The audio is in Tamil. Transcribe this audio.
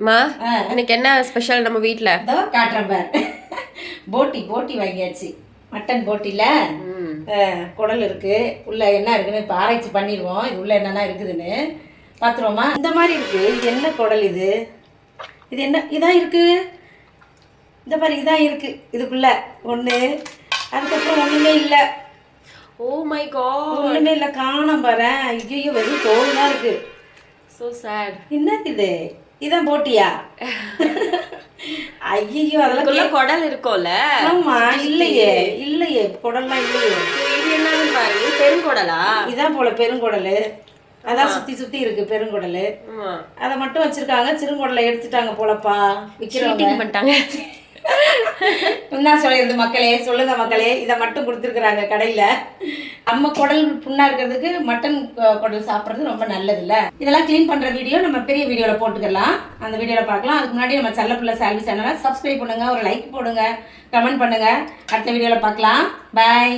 மா இன்னைக்கு என்ன ஸ்பெஷல் நம்ம வீட்ல? இதோ காட்டுறேன் பார். போட்டி வாங்கியாச்சு. மட்டன் போட்டியில் குடல் இருக்கு. உள்ள என்ன இருக்குன்னு இப்போ ஆராய்ச்சி பண்ணிடுவோம். இது உள்ள என்னென்ன இருக்குதுன்னு பார்த்துருவோமா? இந்த மாதிரி இருக்கு. இது என்ன குடல்? இது என்ன இதான் இருக்கு. இந்த மாதிரி இதான் இருக்கு. இதுக்குள்ள ஒன்று, அதுக்கப்புறம் ஒன்றுமே இல்லை. ஓ மை காட், ஒன்றுமே இல்லை, காணோம் பாரு. ஐயோ, வெறும் தோல் தான் இருக்கு. So sad. என்னது இது? இதான் போட்டியா? ஐயோ, அதெல்லாம் குடல் இருக்கும்ல? ஆமா, இல்லையே குடல்லாம் இல்லையே. இது என்னன்னு பாருங்க, பெருங்குடலா? இதான் போல பெருங்குடல். அதான் சுத்தி இருக்கு பெருங்குடல். அதை மட்டும் வச்சிருக்காங்க. சிறுங்குடலை எடுத்துட்டாங்க போலப்பா. விக்கிறவங்க பண்ணிட்டாங்க. என்ன சொல்லிடுது மக்களே? சொல்லுங்க மக்களே, இதை மட்டும் கொடுத்துருக்குறாங்க கடையில். நம்ம குடல் புண்ணா இருக்கிறதுக்கு மட்டன் குடல் சாப்பிட்றது ரொம்ப நல்லது இல்லை? இதெல்லாம் க்ளீன் பண்ணுற வீடியோ நம்ம பெரிய வீடியோவில் போட்டுக்கலாம். அந்த வீடியோவில் பார்க்கலாம். அதுக்கு முன்னாடி நம்ம செல்லப்பிள்ளை சால்வி சேனலை சப்ஸ்கிரைப் பண்ணுங்கள், ஒரு லைக் போடுங்க, கமெண்ட் பண்ணுங்கள். அடுத்த வீடியோவில் பார்க்கலாம். பாய்.